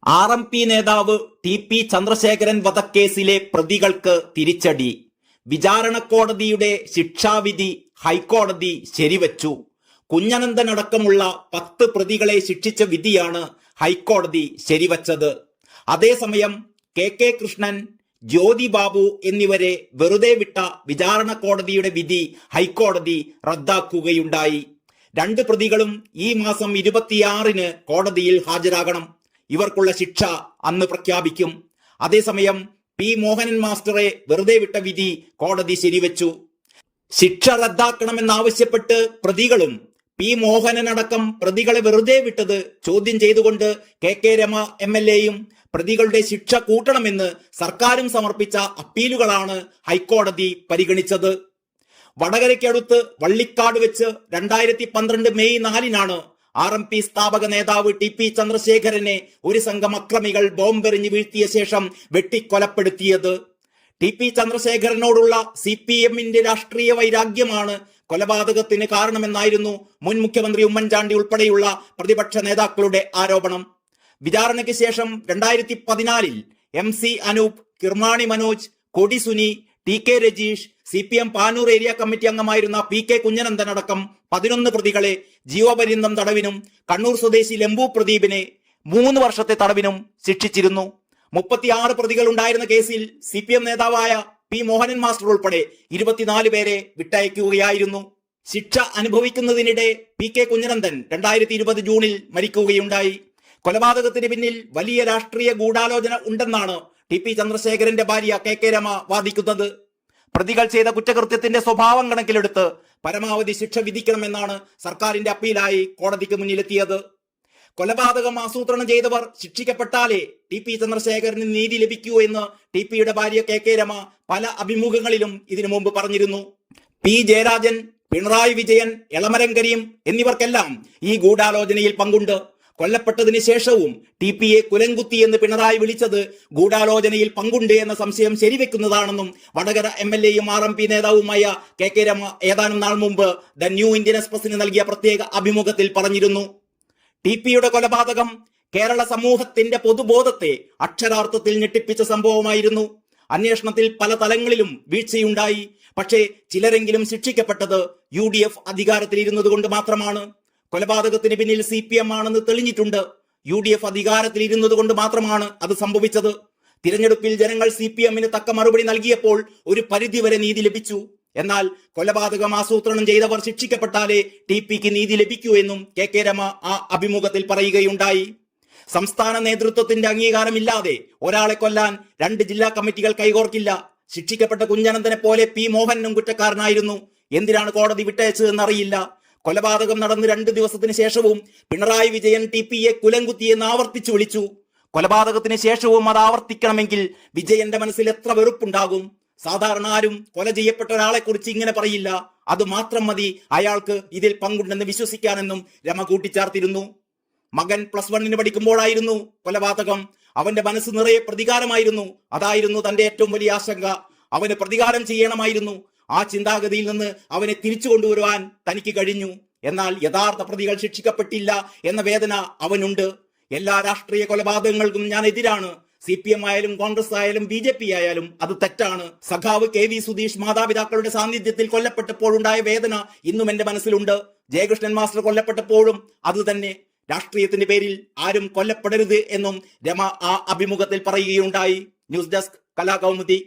RMP നേതാവ് TP Chandrasekharan വധക്കേസിലെ പ്രതികൾക്ക് തിരിച്ചടി. വിചാരണ കോടതിയുടെ ശിക്ഷാവിധി ഹൈക്കോടതി ശരിവച്ചു. കുഞ്ഞനന്തനടക്കമുള്ള 10 പ്രതികളെ ശിക്ഷിച്ച വിധിയാണ് ഹൈക്കോടതി ശരിവച്ചത്. അതേസമയം KK കൃഷ്ണൻ, ജ്യോതി ബാബു എന്നിവരെ വെറുതെ വിട്ട വിചാരണ കോടതിയുടെ വിധി ഹൈക്കോടതി റദ്ദാക്കുകയുണ്ടായി. 2 പ്രതികളും ഈ മാസം 26-ന് കോടതിയിൽ ഹാജരാകണം. ഇവർക്കുള്ള ശിക്ഷ അന്ന് പ്രഖ്യാപിക്കും. അതേസമയം P മോഹനൻ മാസ്റ്ററെ വെറുതെ വിട്ട വിധി കോടതി ശരിവച്ചു. ശിക്ഷ റദ്ദാക്കണമെന്നാവശ്യപ്പെട്ട് പ്രതികളും P മോഹനനടക്കം പ്രതികളെ വെറുതെ വിട്ടത് ചോദ്യം ചെയ്തുകൊണ്ട് KK രമ MLAയും പ്രതികളുടെ ശിക്ഷ കൂട്ടണമെന്ന് സർക്കാരും സമർപ്പിച്ച അപ്പീലുകളാണ് ഹൈക്കോടതി പരിഗണിച്ചത്. വടകരയ്ക്കടുത്ത് വള്ളിക്കാട് വെച്ച് 2012 മെയ് 4-നാണ് RMP സ്ഥാപക നേതാവ് TP ചന്ദ്രശേഖരനെ ഒരു സംഘം അക്രമികൾ ബോംബെറിഞ്ഞ് വീഴ്ത്തിയ ശേഷം വെട്ടിക്കൊലപ്പെടുത്തിയത്. TP ചന്ദ്രശേഖരനോടുള്ള CPM-ന്റെ രാഷ്ട്രീയ വൈരാഗ്യമാണ് കൊലപാതകത്തിന് കാരണമെന്നായിരുന്നു മുൻ മുഖ്യമന്ത്രി ഉമ്മൻചാണ്ടി ഉൾപ്പെടെയുള്ള പ്രതിപക്ഷ നേതാക്കളുടെ ആരോപണം. വിചാരണയ്ക്ക് ശേഷം 2014-ൽ MC അനൂപ്, കിർമാണി മനോജ്, കൊടി Suni, TK Rajeesh, CPM Panoor area committee അംഗമായിരുന്ന PK കുഞ്ഞനന്തൻ അടക്കം 11 പ്രതികളെ ജീവപര്യന്തം തടവിനും കണ്ണൂർ സ്വദേശി ലംബു പ്രദീപിനെ 3 വർഷത്തെ തടവിനും ശിക്ഷിച്ചിരുന്നു. 36 പ്രതികൾ ഉണ്ടായിരുന്ന കേസിൽ CPM നേതാവായ P മോഹനൻ മാസ്റ്റർ ഉൾപ്പെടെ 24 പേരെ വിട്ടയക്കുകയായിരുന്നു. ശിക്ഷ അനുഭവിക്കുന്നതിനിടെ PK കുഞ്ഞനന്തൻ 2020 ജൂണിൽ മരിക്കുകയുണ്ടായി. കൊലപാതകത്തിന് പിന്നിൽ വലിയ രാഷ്ട്രീയ ഗൂഢാലോചന ഉണ്ടെന്നാണ് TP ചന്ദ്രശേഖരന്റെ ഭാര്യ KK രമ വാദിക്കുന്നത്. പ്രതികൾ ചെയ്ത കുറ്റകൃത്യത്തിന്റെ സ്വഭാവം കണക്കിലെടുത്ത് പരമാവധി ശിക്ഷ വിധിക്കണമെന്നാണ് സർക്കാരിന്റെ അപ്പീലായി കോടതിക്ക് മുന്നിലെത്തിയത്. കൊലപാതകം ആസൂത്രണം ചെയ്തവർ ശിക്ഷിക്കപ്പെട്ടാലേ TP ചന്ദ്രശേഖരന് നീതി ലഭിക്കൂ എന്ന് TPയുടെ ഭാര്യ KK രമ പല അഭിമുഖങ്ങളിലും ഇതിനു മുമ്പ് പറഞ്ഞിരുന്നു. P ജയരാജൻ, പിണറായി വിജയൻ, എളമരം കരീം എന്നിവർക്കെല്ലാം ഈ ഗൂഢാലോചനയിൽ പങ്കുണ്ട്. കൊല്ലപ്പെട്ടതിന് ശേഷവും TPയെ കുലംകുത്തി എന്ന് പിണറായി വിളിച്ചത് ഗൂഢാലോചനയിൽ പങ്കുണ്ട് എന്ന സംശയം ശരിവെക്കുന്നതാണെന്നും വടകര MLAയും RMP നേതാവുമായ KK രമ ഏതാനും നാൾ മുമ്പ് ദ ന്യൂ ഇന്ത്യൻ എക്സ്പ്രസിന് നൽകിയ പ്രത്യേക അഭിമുഖത്തിൽ പറഞ്ഞിരുന്നു. TPയുടെ കൊലപാതകം കേരള സമൂഹത്തിന്റെ പൊതുബോധത്തെ അക്ഷരാർത്ഥത്തിൽ ഞെട്ടിപ്പിച്ച സംഭവമായിരുന്നു. അന്വേഷണത്തിൽ പല തലങ്ങളിലും വീഴ്ചയുണ്ടായി. പക്ഷേ ചിലരെങ്കിലും ശിക്ഷിക്കപ്പെട്ടത് UDF അധികാരത്തിലിരുന്നത് കൊണ്ട് മാത്രമാണ്. കൊലപാതകത്തിന് പിന്നിൽ CPM ആണെന്ന് തെളിഞ്ഞിട്ടുണ്ട്. UDF അധികാരത്തിൽ ഇരുന്നത് കൊണ്ട് മാത്രമാണ് അത് സംഭവിച്ചത്. തിരഞ്ഞെടുപ്പിൽ ജനങ്ങൾ CPM-ന് തക്ക മറുപടി നൽകിയപ്പോൾ ഒരു പരിധിവരെ നീതി ലഭിച്ചു. എന്നാൽ കൊലപാതകം ആസൂത്രണം ചെയ്തവർ ശിക്ഷിക്കപ്പെട്ടാലേ TPക്ക് നീതി ലഭിക്കൂ എന്നും KK രമ ആ അഭിമുഖത്തിൽ പറയുകയുണ്ടായി. സംസ്ഥാന നേതൃത്വത്തിന്റെ അംഗീകാരമില്ലാതെ ഒരാളെ കൊല്ലാൻ 2 ജില്ലാ കമ്മിറ്റികൾ കൈകോർക്കില്ല. ശിക്ഷിക്കപ്പെട്ട കുഞ്ഞനന്തനെ പോലെ P മോഹനും കുറ്റക്കാരനായിരുന്നു. എന്തിനാണ് കോടതി വിട്ടയച്ചതെന്നറിയില്ല. കൊലപാതകം നടന്ന് 2 ദിവസത്തിന് ശേഷവും പിണറായി വിജയൻ TPയെ കുലംകുത്തിയെന്ന് ആവർത്തിച്ചു വിളിച്ചു. കൊലപാതകത്തിന് ശേഷവും അത് ആവർത്തിക്കണമെങ്കിൽ വിജയന്റെ മനസ്സിൽ എത്ര വെറുപ്പുണ്ടാകും. സാധാരണ ആരും കൊല ചെയ്യപ്പെട്ട ഒരാളെ കുറിച്ച് ഇങ്ങനെ പറയില്ല. അത് മാത്രം മതി അയാൾക്ക് ഇതിൽ പങ്കുണ്ടെന്ന് വിശ്വസിക്കാനെന്നും രമ കൂട്ടിച്ചേർത്തിരുന്നു. മകൻ +1-ന് പഠിക്കുമ്പോഴായിരുന്നു കൊലപാതകം. അവന്റെ മനസ്സ് നിറയെ പ്രതികാരമായിരുന്നു. അതായിരുന്നു തന്റെ ഏറ്റവും വലിയ ആശങ്ക. അവന് പ്രതികാരം ചെയ്യണമായിരുന്നു. ആ ചിന്താഗതിയിൽ നിന്ന് അവനെ തിരിച്ചു കൊണ്ടുവരുവാൻ തനിക്ക് കഴിഞ്ഞു. എന്നാൽ യഥാർത്ഥ പ്രതികൾ ശിക്ഷിക്കപ്പെട്ടില്ല എന്ന വേദന അവനുണ്ട്. എല്ലാ രാഷ്ട്രീയ കൊലപാതകങ്ങൾക്കും ഞാൻ എതിരാണ്. CPM ആയാലും കോൺഗ്രസ് ആയാലും BJP ആയാലും അത് തെറ്റാണ്. സഖാവ് KV സുധീഷ് മാതാപിതാക്കളുടെ സാന്നിധ്യത്തിൽ കൊല്ലപ്പെട്ടപ്പോഴുണ്ടായ വേദന ഇന്നും എന്റെ മനസ്സിലുണ്ട്. ജയകൃഷ്ണൻ മാസ്റ്റർ കൊല്ലപ്പെട്ടപ്പോഴും അത് തന്നെ. രാഷ്ട്രീയത്തിന്റെ പേരിൽ ആരും കൊല്ലപ്പെടരുത് എന്നും രമ ആ അഭിമുഖത്തിൽ പറയുകയുണ്ടായി. News desk Kalakaumudi.